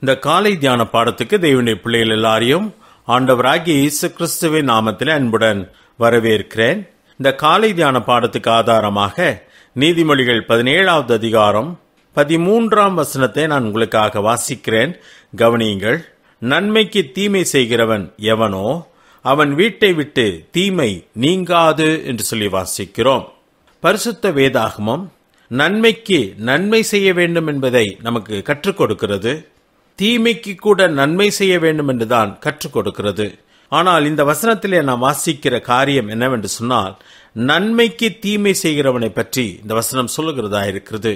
இந்த காலை தியான பாடத்துக்கு தேவனுடைய பிள்ளைகள் எல்லாரையும் ஆண்டவராகிய இயேசு கிறிஸ்துவின் நாமத்தில் அன்புடன் வரவேற்கிறேன். இந்த காலை தியான பாடத்துக்கு ஆதாரமாக நீதிமொழிகள் 17வது அதிகாரம் 13ஆம் வசனத்தை நான் உங்களுக்காக வாசிக்கிறேன். கவனியுங்கள். நன்மைக்கு தீமை செய்கிறவன் எவனோ அவன் வீட்டை விட்டு தீமை நீங்காது என்று சொல்லி வாசிக்கிறோம். பரிசுத்த வேதாகமம் நன்மைக்கு நன்மை செய்ய வேண்டும் என்பதை நமக்கு கற்றுக் கொடுக்கிறது. தீமைக்கு கூட நன்மை செய்ய வேண்டும் என்றுதான் கற்றுக் கொடுக்கிறது. ஆனால் இந்த வசனத்திலே நாம் வாசிக்கிற காரியம் என்னவென்று சொன்னால், நன்மைக்கு தீமை செய்கிறவனை பற்றி இந்த வசனம் சொல்லுகிறதா இருக்கிறது.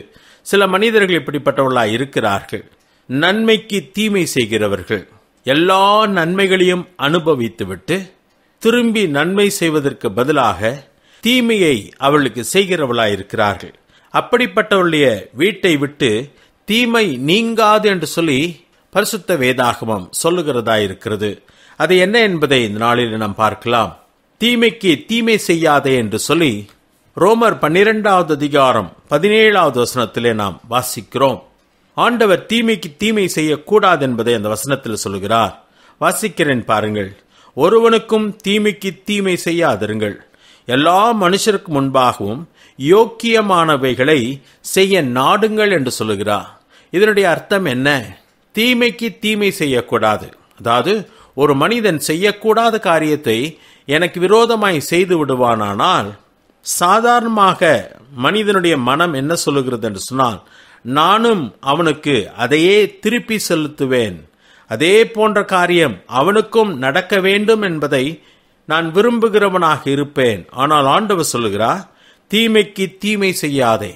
சில மனிதர்கள் இப்படிப்பட்டவர்களாய் இருக்கிறார்கள். நன்மைக்கு தீமை செய்கிறவர்கள் எல்லா நன்மைகளையும் அனுபவித்துவிட்டு திரும்பி நன்மை செய்வதற்கு பதிலாக தீமையை அவளுக்கு செய்கிறவர்களாய் இருக்கிறார்கள். அப்படிப்பட்டவருடைய வீட்டை விட்டு தீமை நீங்காது என்று சொல்லி பரிசுத்த வேதாகமம் சொல்லுகிறதா இருக்கிறது. அது என்ன என்பதை இந்த நாளில் நாம் பார்க்கலாம். தீமைக்கு தீமை செய்யாதே என்று சொல்லி ரோமர் 12வது அதிகாரம் 17வது வசனத்திலே நாம் வாசிக்கிறோம். ஆண்டவர் தீமைக்கு தீமை செய்யக்கூடாது என்பதை அந்த வசனத்தில் சொல்லுகிறார். வாசிக்கிறேன் பாருங்கள். ஒருவனுக்கும் தீமைக்கு தீமை செய்யாதிருங்கள், எல்லா மனுஷருக்கு முன்பாகவும் யோக்கியமானவைகளை செய்ய நாடுங்கள் என்று சொல்லுகிறார். இதனுடைய அர்த்தம் என்ன? தீமைக்கு தீமை செய்யக்கூடாது. அதாவது ஒரு மனிதன் செய்யக்கூடாத காரியத்தை எனக்கு விரோதமாய் செய்து விடுவானானால், சாதாரணமாக மனிதனுடைய மனம் என்ன சொல்லுகிறது என்று சொன்னால், நானும் அவனுக்கு அதையே திருப்பி செலுத்துவேன், அதே போன்ற காரியம் அவனுக்கும் நடக்க வேண்டும் என்பதை நான் விரும்புகிறவனாக இருப்பேன். ஆனால் ஆண்டவர் சொல்லுகிறார், தீமைக்கு தீமை செய்யாதே.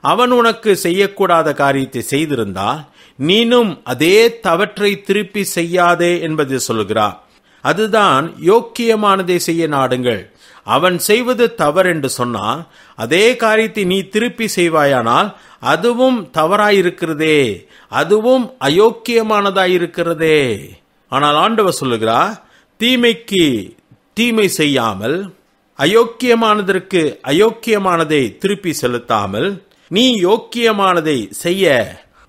அவன் உனக்கு செய்யக்கூடாத காரியத்தை செய்திருந்தால் நீனும் அதே தவற்றை திருப்பி செய்யாதே என்பதை சொல்லுகிறார். அதுதான் யோக்கியமானதை செய்ய நாடுங்கள். அவன் செய்வது தவறு என்று சொன்னால் அதே காரியத்தை நீ திருப்பி செய்வாயானால் அதுவும் தவறாயிருக்கிறதே, அதுவும் அயோக்கியமானதாயிருக்கிறதே. ஆனால் ஆண்டவர் சொல்லுகிறார், தீமைக்கு தீமை செய்யாமல், அயோக்கியமானதற்கு அயோக்கியமானதை திருப்பி செலுத்தாமல் நீ யோக்கியமானதை செய்ய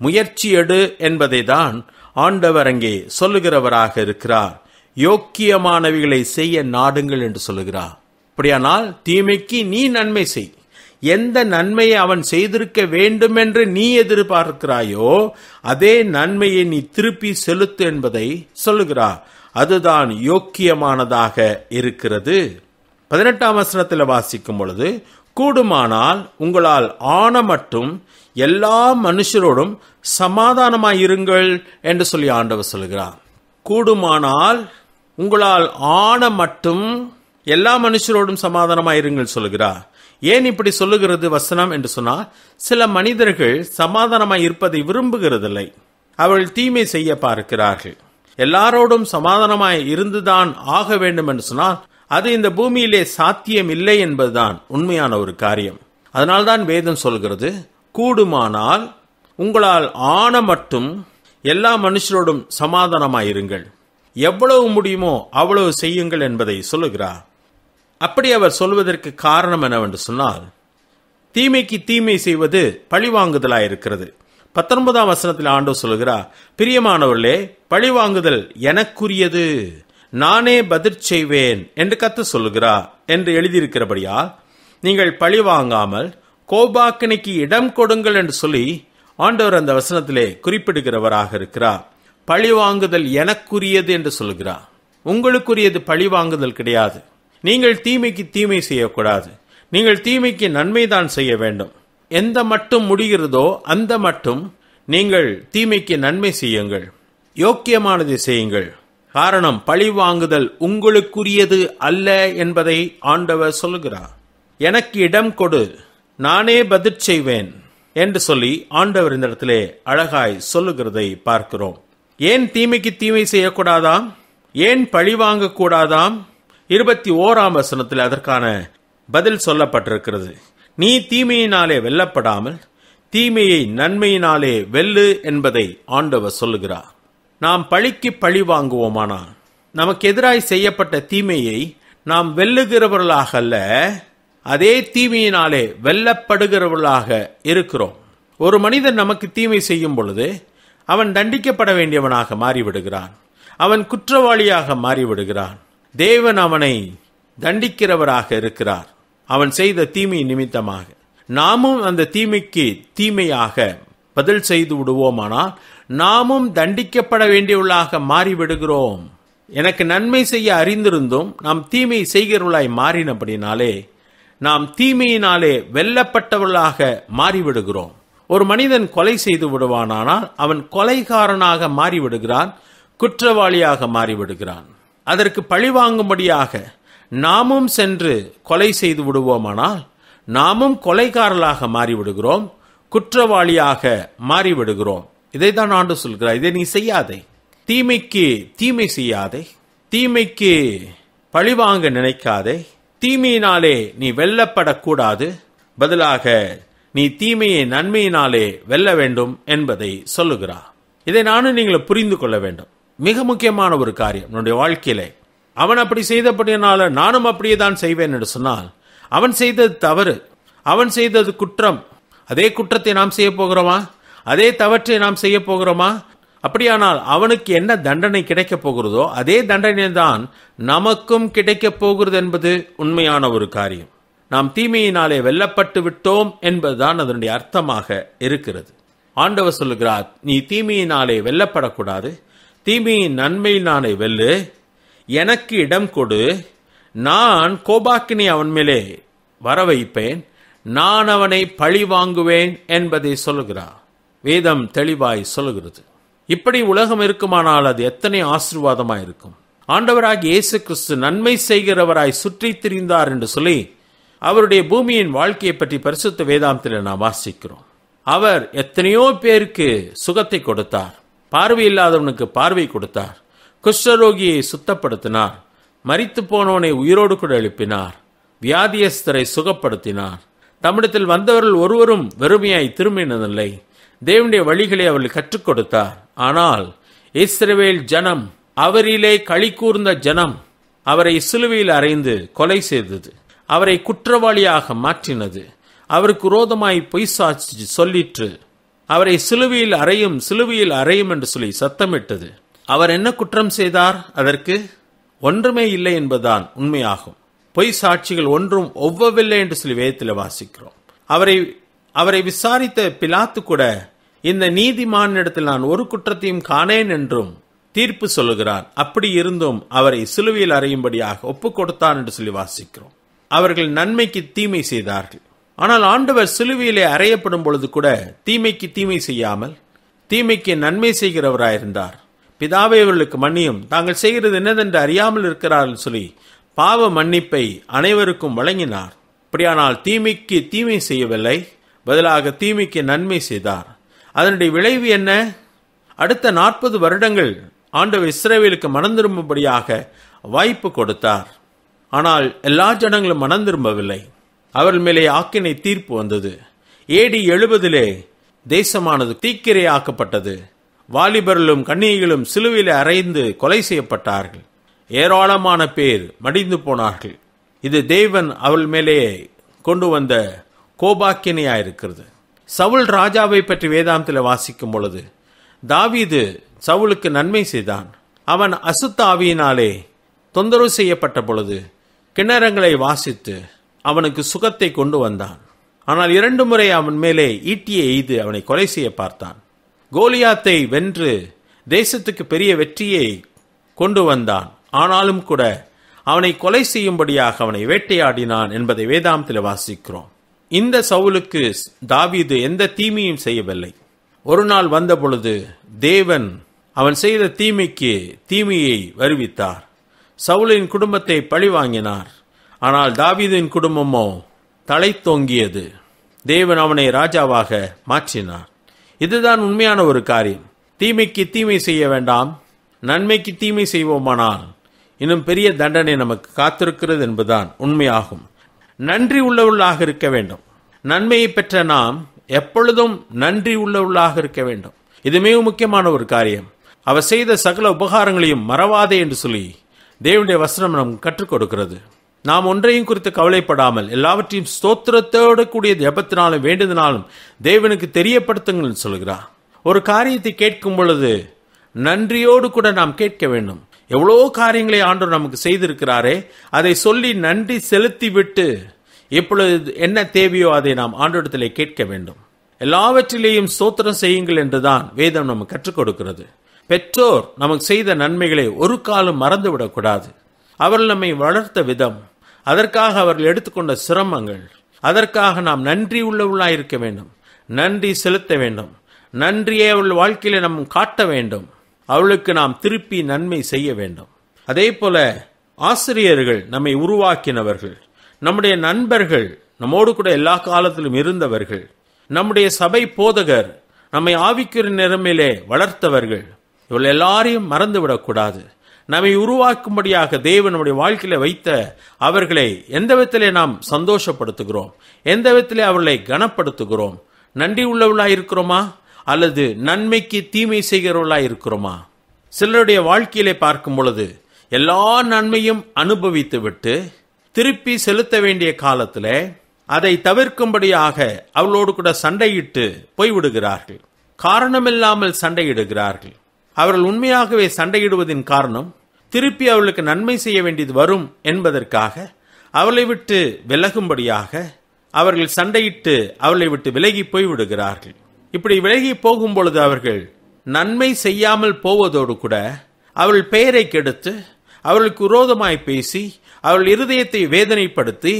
முயற்சி எடு என்பதை தான் ஆண்டவர் அங்கே சொல்லுகிறவராக இருக்கிறார். யோக்கியமானவைகளை செய்ய நாடுங்கள் என்று சொல்லுகிறார். அப்படியானால் தீமைக்கு நீ நன்மை செய். எந்த நன்மையை அவன் செய்திருக்க வேண்டும் என்று நீ எதிர்பார்க்கிறாயோ அதே நன்மையை நீ திருப்பி செலுத்து என்பதை சொல்லுகிறார். அதுதான் யோக்கியமானதாக இருக்கிறது. 18ஆம் வசனத்தில் வாசிக்கும் பொழுது, கூடுமானால் உங்களால் ஆன மட்டும் எல்லா மனுஷரோடும் சமாதானமாயிருங்கள் என்று சொல்லி ஆண்டவர் சொல்லுகிறார். கூடுமானால் உங்களால் ஆன மட்டும் எல்லா மனுஷரோடும் சமாதானமாயிருங்கள் சொல்லுகிறார். ஏன் இப்படி சொல்லுகிறது வசனம் என்று சொன்னால், சில மனிதர்கள் சமாதானமாய் இருப்பதை விரும்புகிறதில்லை. அவர்கள் தீமை செய்ய பார்க்கிறார்கள். எல்லாரோடும் சமாதானமாய் இருந்துதான் ஆக வேண்டும் என்று சொன்னால் அது இந்த பூமியிலே சாத்தியம் இல்லை என்பதுதான் உண்மையான ஒரு காரியம். அதனால்தான் வேதம் சொல்கிறது, கூடுமானால் உங்களால் ஆன மட்டும் எல்லா மனுஷரோடும் சமாதானமாயிருங்கள், எவ்வளவு முடியுமோ அவ்வளவு செய்யுங்கள் என்பதை சொல்லுகிறார். அப்படி அவர் சொல்வதற்கு காரணம் என்னவென்று சொன்னால், தீமைக்கு தீமை செய்வது பழிவாங்குதலாயிருக்கிறது. 19ஆம் வசனத்தில் ஆண்டவர் சொல்லுகிறார், பிரியமானவர்களே, பழிவாங்குதல் எனக்குரியது, நானே பதில் செய்வேன் என்று கர்த்தர் சொல்லுகிறார் என்று எழுதியிருக்கிறபடியால் நீங்கள் பழி வாங்காமல் கோபாக்கினைக்கு இடம் கொடுங்கள் என்று சொல்லி ஆண்டவர் அந்த வசனத்திலே குறிப்பிடுகிறவராக இருக்கிறார். பழி வாங்குதல் எனக்குரியது என்று சொல்லுகிறார். உங்களுக்குரியது பழி வாங்குதல் கிடையாது. நீங்கள் தீமைக்கு தீமை செய்யக்கூடாது. நீங்கள் தீமைக்கு நன்மைதான் செய்ய வேண்டும். எந்த மட்டும் முடிகிறதோ அந்த மட்டும் நீங்கள் தீமைக்கு நன்மை செய்யுங்கள், யோக்கியமானதை செய்யுங்கள். காரணம், பழி வாங்குதல் உங்களுக்குரியது அல்ல என்பதை ஆண்டவர் சொல்லுகிறார். எனக்கு இடம் கொடு, நானே பதில் செய்வேன் என்று சொல்லி ஆண்டவர் இந்த இடத்திலே அழகாய் சொல்லுகிறதை பார்க்கிறோம். ஏன் தீமைக்கு தீமை செய்யக்கூடாதாம்? ஏன் பழி வாங்கக்கூடாதாம்? 21ஆம் வசனத்தில் அதற்கான பதில் சொல்லப்பட்டிருக்கிறது. நீ தீமையினாலே வெல்லப்படாமல் தீமையை நன்மையினாலே வெல்லு என்பதை ஆண்டவர் சொல்லுகிறார். நாம் பழிக்கு பழி வாங்குவோமானால் நமக்கு எதிராய் செய்யப்பட்ட தீமையை நாம் வெல்லுகிறவர்களாக அல்ல, அதே தீமையினாலே வெல்லப்படுகிறவர்களாக இருக்கிறோம். ஒரு மனிதன் நமக்கு தீமை செய்யும் பொழுது அவன் தண்டிக்கப்பட வேண்டியவனாக மாறிவிடுகிறான். அவன் குற்றவாளியாக மாறிவிடுகிறான். தேவன் அவனை தண்டிக்கிறவராக இருக்கிறார் அவன் செய்த தீமை நிமித்தமாக. நாமும் அந்த தீமைக்கு தீமையாக பதில் செய்து விடுவோமானால் நாமும் தண்டிக்கப்பட வேண்டியவர்களாக மாறிவிடுகிறோம். எனக்கு நன்மை செய்ய அறிந்திருந்தும் நாம் தீமை செய்கிறவர்களாய் மாறினபடினாலே நாம் தீமையினாலே வெல்லப்பட்டவர்களாக மாறிவிடுகிறோம். ஒரு மனிதன் கொலை செய்து விடுவானானால் அவன் கொலைகாரனாக மாறிவிடுகிறான், குற்றவாளியாக மாறிவிடுகிறான். அதற்கு பழிவாங்கும்படியாக நாமும் சென்று கொலை செய்து விடுவோமானால் நாமும் கொலைகாரர்களாக மாறிவிடுகிறோம், குற்றவாளியாக மாறிவிடுகிறோம். இதைத்தான் ஆண்டு சொல்கிறார், இதை நீ செய்யாதே, தீமைக்கு தீமை செய்யாதே, தீமைக்கு பழிவாங்க நினைக்காதே, தீமையினாலே நீ வெல்லப்படக்கூடாது, பதிலாக நீ தீமையை நன்மையினாலே வெல்ல வேண்டும் என்பதை சொல்லுகிறார். இதை நானும் நீங்கள் புரிந்து கொள்ள வேண்டும். மிக முக்கியமான ஒரு காரியம் என்னுடைய வாழ்க்கையிலே. அவன் அப்படி செய்தபடினால நானும் அப்படியே தான் செய்வேன் என்று சொன்னால் அவன் செய்தது தவறு, அவன் செய்தது குற்றம். அதே குற்றத்தை நாம் செய்ய போகிறோமா? அதே தவற்றை நாம் செய்ய போகிறோமா? அப்படியானால் அவனுக்கு என்ன தண்டனை கிடைக்கப் போகிறதோ அதே தண்டனை தான் நமக்கும் கிடைக்கப் போகிறது என்பது உண்மையான ஒரு காரியம். நாம் தீமையினாலே வெல்லப்பட்டு விட்டோம் என்பதுதான் அதனுடைய அர்த்தமாக இருக்கிறது. ஆண்டவர் சொல்லுகிறார், நீ தீமையினாலே வெல்லப்படக்கூடாது, தீமையின் நன்மையினாலே வெல்லு, எனக்கு இடம் கொடு, நான் கோபாக்கினை அவன் மேலே வர வைப்பேன், நான் அவனை பழி வாங்குவேன் என்பதை சொல்லுகிறார். வேதம் தெளிவாய் சொல்லுகிறது. இப்படி உலகம் இருக்குமானால் அது எத்தனை ஆசீர்வாதமாய் இருக்கும். ஆண்டவராகிய இயேசு கிறிஸ்து நன்மை செய்கிறவராய் சுற்றி திரிந்தார் என்று சொல்லி அவருடைய பூமியின் வாழ்க்கையை பற்றி பரிசுத்த வேதாந்தத்தில் நாம் வாசிக்கிறோம். அவர் எத்தனையோ பேருக்கு சுகத்தை கொடுத்தார், பார்வையில்லாதவனுக்கு பார்வை கொடுத்தார், குஷ்டரோகியை சுத்தப்படுத்தினார், மரித்து போனவனை உயிரோடு கூட எழுப்பினார், வியாதியஸ்தரை சுகப்படுத்தினார். தம்மிடத்தில் வந்தவர்கள் ஒருவரும் வெறுமையாய் திரும்பினதில்லை. தேவனுடைய வழிகளை அவர்கள் கற்றுக் கொடுத்தார். ஆனால் இஸ்ரவேல் ஜனம், அவரிலே களி கூர்ந்த ஜனம், அவரை சிலுவையில் அறைந்து கொலை செய்தது, அவரை குற்றவாளியாக மாற்றினது, அவருக்கு விரோதமாய் பொய் சாட்சி சொல்லிற்று, அவரை சிலுவையில் அறையும் என்று சொல்லி சத்தமிட்டது. அவர் என்ன குற்றம் செய்தார்? அதற்கு ஒன்றுமே இல்லை என்பதுதான் உண்மையாகும். பொய் சாட்சிகள் ஒன்றும் ஒவ்வவில்லை என்று சொல்லி வேதத்தில் வாசிக்கிறோம். அவரை விசாரித்த பிலாத்து கூட இந்த நீதிமானிடத்தில் நான் ஒரு குற்றத்தையும் காணேன் என்றும் தீர்ப்பு சொல்லுகிறார். அப்படி இருந்தும் அவரை சிலுவையில் அறையும்படியாக ஒப்பு கொடுத்தார் என்று சொல்லி வாசிக்கிறோம். அவர்கள் நன்மைக்கு தீமை செய்தார்கள். ஆனால் ஆண்டவர் சிலுவையிலே அறையப்படும் பொழுது கூட தீமைக்கு தீமை செய்யாமல் தீமைக்கு நன்மை செய்கிறவராயிருந்தார். பிதாவே அவர்களுக்கு மன்னியும், தாங்கள் செய்கிறது என்னதென்று அறியாமல் இருக்கிறார்கள் சொல்லி பாவ மன்னிப்பை அனைவருக்கும் வழங்கினார். அப்படியானால் தீமைக்கு தீமை செய்யவில்லை, பதிலாக தீமைக்கு நன்மை செய்தார். அதனுடைய விளைவு என்ன? அடுத்த 40 வருடங்கள் ஆண்டவர் இஸ்ரவேலுக்கு மனம் திரும்பும்படியாக வாய்ப்பு கொடுத்தார். ஆனால் எல்லா ஜனங்களும் மனம் திரும்பவில்லை. அவர்கள் மேலே ஆக்கினை தீர்ப்பு வந்தது. AD 70 தேசமானது தீக்கிரையாக்கப்பட்டது. வாலிபர்களும் கன்னிகைகளும் சிலுவையில் அறைந்து கொலை செய்யப்பட்டார்கள். ஏராளமான பேர் மடிந்து போனார்கள். இது தேவன் அவள் மேலே கொண்டு வந்த கோபாக்கினையாயிருக்கிறது. சவுல் ராஜாவை பற்றி வேதாந்தத்தில் வாசிக்கும் பொழுது தாவீது சவுலுக்கு நன்மை செய்தான். அவன் அசுத்த ஆவியினாலே தொந்தரவு செய்யப்பட்ட பொழுது கிண்ணறங்களை வாசித்து அவனுக்கு சுகத்தை கொண்டு வந்தான். ஆனால் 2 முறை அவன் மேலே ஈட்டியை எய்து அவனை கொலை செய்ய பார்த்தான். கோலியாத்தை வென்று தேசத்துக்கு பெரிய வெற்றியை கொண்டு வந்தான். ஆனாலும் கூட அவனை கொலை செய்யும்படியாக அவனை வேட்டையாடினான் என்பதை வேதாந்தத்தில் வாசிக்கிறோம். இந்த சவுலுக்கு தாவீது எந்த தீமையும் செய்யவில்லை. ஒரு நாள் வந்த பொழுது தேவன் அவன் செய்த தீமைக்கு தீமையை வருவித்தார். சவுலின் குடும்பத்தை பழி வாங்கினார். ஆனால் தாவீதின் குடும்பமோ தலை தொங்கியது. தேவன் அவனை ராஜாவாக மாற்றினார். இதுதான் உண்மையான ஒரு காரியம். தீமைக்கு தீமை செய்ய வேண்டாம், நன்மைக்கு தீமை செய்வோமானால் இன்னும் பெரிய தண்டனை நமக்கு காத்திருக்கிறது என்பதுதான் உண்மையாகும். நன்றி உள்ளவர்களாக இருக்க வேண்டும். நன்மையை பெற்ற நாம் எப்பொழுதும் நன்றி உள்ளவர்களாக இருக்க வேண்டும். இது மிக முக்கியமான ஒரு காரியம். அவர் செய்த சகல உபகாரங்களையும் மறவாதே என்று சொல்லி தேவனுடைய வசனம் நமக்கு கற்றுக் கொடுக்கிறது. நாம் ஒன்றையும் குறித்து கவலைப்படாமல் எல்லாவற்றையும் ஸ்தோத்திரத்தோடு கூடிய ஜெபத்தினாலும் வேண்டுதனாலும் தேவனுக்கு தெரியப்படுத்துங்கள் சொல்கிறார். ஒரு காரியத்தை கேட்கும் பொழுது நன்றியோடு கூட நாம் கேட்க வேண்டும். எவ்வளோ காரியங்களை ஆண்டவர் நமக்கு செய்திருக்கிறாரே, அதை சொல்லி நன்றி செலுத்தி விட்டு எப்பொழுது என்ன தேவையோ அதை நாம் ஆண்டவரிடத்திலே கேட்க வேண்டும். எல்லாவற்றிலேயும் ஸ்தோத்திரம் செய்யுங்கள் என்றுதான் வேதம் நமக்கு கற்றுக் கொடுக்கிறது. பெற்றோர் நமக்கு செய்த நன்மைகளை ஒரு காலம் மறந்துவிடக்கூடாது. அவர்கள் நம்மை வளர்த்த விதம், அதற்காக அவர்கள் எடுத்துக்கொண்ட சிரமங்கள், அதற்காக நாம் நன்றி உள்ளவர்களாக இருக்க வேண்டும், நன்றி செலுத்த வேண்டும். நன்றியை அவள் வாழ்க்கையில நாம் காட்ட வேண்டும். அவளுக்கு நாம் திருப்பி நன்மை செய்ய வேண்டும். அதே போல ஆசிரியர்கள் நம்மை உருவாக்கினவர்கள், நம்முடைய நண்பர்கள் நம்மோடு கூட எல்லா காலத்திலும் இருந்தவர்கள், நம்முடைய சபை போதகர் நம்மை ஆவிக்குரிய நிலைமையிலே வளர்த்தவர்கள், இவள் எல்லாரையும் மறந்துவிடக்கூடாது. நம்மை உருவாக்கும்படியாக தேவன் நம்முடைய வாழ்க்கையில வைத்த அவர்களை எந்த விதத்திலே நாம் சந்தோஷப்படுத்துகிறோம், எந்த விதத்திலே அவர்களை கனப்படுத்துகிறோம்? நன்றி உள்ளவர்களாக இருக்கிறோமா அல்லது நன்மைக்கு தீமை செய்கிறவர்களாக இருக்கிறோமா? சிலருடைய வாழ்க்கையிலே பார்க்கும் பொழுது எல்லா நன்மையும் அனுபவித்து விட்டு திருப்பி செலுத்த வேண்டிய காலத்துல அதை தவிர்க்கும்படியாக அவளோடு கூட சண்டையிட்டு போய்விடுகிறார்கள். காரணமில்லாமல் சண்டையிடுகிறார்கள். அவர்கள் உண்மையாகவே சண்டையிடுவதின் காரணம் திருப்பி அவர்களுக்கு நன்மை செய்ய வேண்டியது வரும் என்பதற்காக அவளை விட்டு விலகும்படியாக அவர்கள் சண்டையிட்டு அவளை விட்டு விலகி போய்விடுகிறார்கள். இப்படி விலகி போகும் பொழுது அவர்கள் நன்மை செய்யாமல் போவதோடு கூட அவள் பெயரை கெடுத்து அவர்களுக்கு விரோதமாய் பேசி அவள் இருதயத்தை வேதனைப்படுத்தி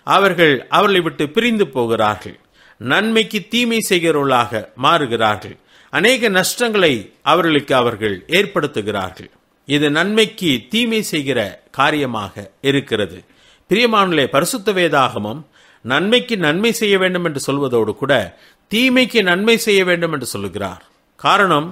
அவர்கள் அவளை விட்டு பிரிந்து போகிறார்கள். நன்மைக்கு தீமை செய்கிறவர்களாக மாறுகிறார்கள். அநேக நஷ்டங்களை அவர்களுக்கு அவர்கள் ஏற்படுத்துகிறார்கள். இது நன்மைக்கு தீமை செய்கிற காரியமாக இருக்கிறது. பிரியமானவர்களே, பரிசுத்த வேதாகமம் நன்மைக்கு நன்மை செய்ய வேண்டும் என்று சொல்வதோடு கூட தீமைக்கு நன்மை செய்ய வேண்டும் என்று சொல்லுகிறார். காரணம்,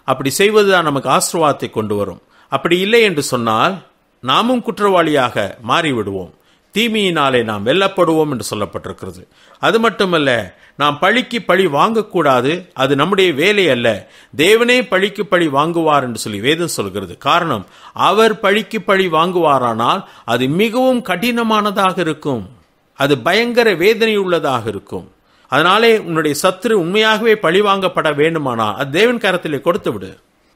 அப்படி செய்வதுதான் நமக்கு ஆசீர்வாதத்தை கொண்டு வரும். அப்படி இல்லை என்று சொன்னால் நாமும் குற்றவாளியாக மாறிவிடுவோம். தீமையினாலே நாம் வெல்லப்படுவோம் என்று சொல்லப்பட்டிருக்கிறது. அது மட்டுமல்ல, நாம் பழிக்கு பழி வாங்கக்கூடாது. அது நம்முடைய வேலை அல்ல. தேவனே பழிக்கு பழி வாங்குவார் என்று சொல்லி வேதம் சொல்கிறது. காரணம், அவர் பழிக்கு பழி வாங்குவாரானால் அது மிகவும் கடினமானதாக இருக்கும். அது பயங்கர வேதனை உள்ளதாக இருக்கும். அதனாலே உன்னுடைய சத்துரு உண்மையாகவே பழி வாங்கப்பட வேண்டுமானால் அது தேவன் கரத்திலே கொடுத்து விடு.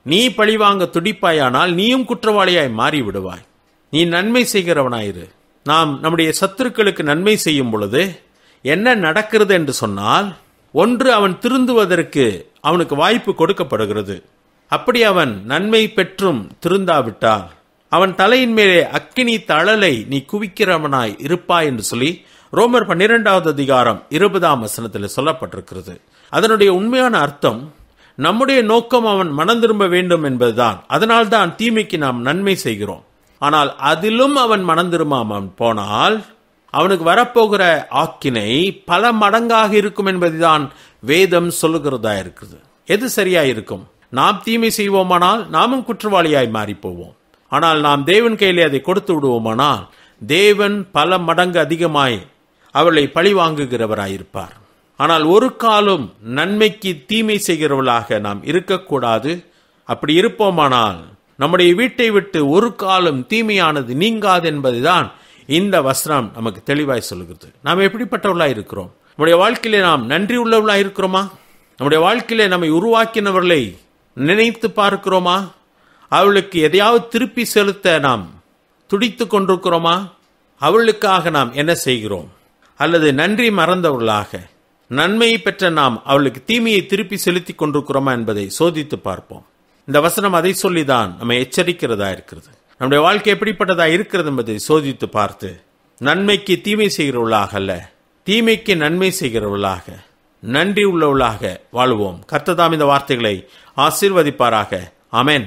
நீ பழி வாங்க துடிப்பாயானால் நீயும் குற்றவாளியாய் மாறி விடுவாய். நீ நன்மை செய்கிறவனாயிரு. நாம் நம்முடைய சத்துருக்களுக்கு நன்மை செய்யும் பொழுது என்ன நடக்கிறது என்று சொன்னால், ஒன்று, அவன் திருந்துவதற்கு அவனுக்கு வாய்ப்பு கொடுக்கப்படுகிறது. அப்படி அவன் நன்மை பெற்றும் திருந்தாவிட்டால் அவன் தலையின் மேலே அக்கினி தழலை நீ குவிக்கிறவனாய் இருப்பாய் என்று சொல்லி ரோமர் 12வது அதிகாரம் 20ஆம் வசனத்தில் சொல்லப்பட்டிருக்கிறது. அதனுடைய உண்மையான அர்த்தம், நம்முடைய நோக்கம் அவன் மனம் திரும்ப வேண்டும் என்பதுதான். அதனால்தான் தீமைக்கு நாம் நன்மை செய்கிறோம். ஆனால் அதிலும் அவன் மனம் திரும்பாமல் போனால் அவனுக்கு வரப்போகிற ஆக்கினை பல மடங்காக இருக்கும் என்பதுதான் வேதம் சொல்லுகிறதா இருக்குது. எது சரியா இருக்கும்? நாம் தீமை செய்வோமானால் நாமும் குற்றவாளியாய் மாறி போவோம். ஆனால் நாம் தேவன் கையிலே அதை கொடுத்து விடுவோமானால் தேவன் பல மடங்கு அதிகமாய் அவளை பழி வாங்குகிறவராயிருப்பார். ஆனால் ஒரு காலம் நன்மைக்கு தீமை செய்கிறவர்களாக நாம் இருக்கக்கூடாது. அப்படி இருப்போமானால் நம்முடைய வீட்டை விட்டு ஒரு காலம் தீமையானது நீங்காது என்பதுதான் இந்த வசனம் நமக்கு தெளிவாய் சொல்லுகிறது. நாம் எப்படிப்பட்டவர்களாக இருக்கிறோம்? நம்முடைய வாழ்க்கையிலே நாம் நன்றி உள்ளவர்களாக இருக்கிறோமா? நம்முடைய வாழ்க்கையிலே நம்மை உருவாக்கினவர்களை நினைத்து பார்க்கிறோமா? அவளுக்கு எதையாவது திருப்பி செலுத்த நாம் துடித்து கொண்டிருக்கிறோமா? அவளுக்காக நாம் என்ன செய்கிறோம்? அல்லது நன்றி மறந்தவர்களாக நன்மையை பெற்ற நாம் அவளுக்கு தீமையை திருப்பி செலுத்தி கொண்டிருக்கிறோமா என்பதை சோதித்து பார்ப்போம். இந்த வசனம் அதை சொல்லிதான் நம்மை எச்சரிக்கிறதா இருக்கிறது. நம்முடைய வாழ்க்கை எப்படிப்பட்டதா இருக்கிறது என்பதை சோதித்து பார்த்து நன்மைக்கு தீமை செய்கிறவர்களாக அல்ல, தீமைக்கு நன்மை செய்கிறவர்களாக நன்றி உள்ளவர்களாக வாழ்வோம். கர்த்தர் தாம் இந்த வார்த்தைகளை ஆசீர்வதிப்பாராக. ஆமென்.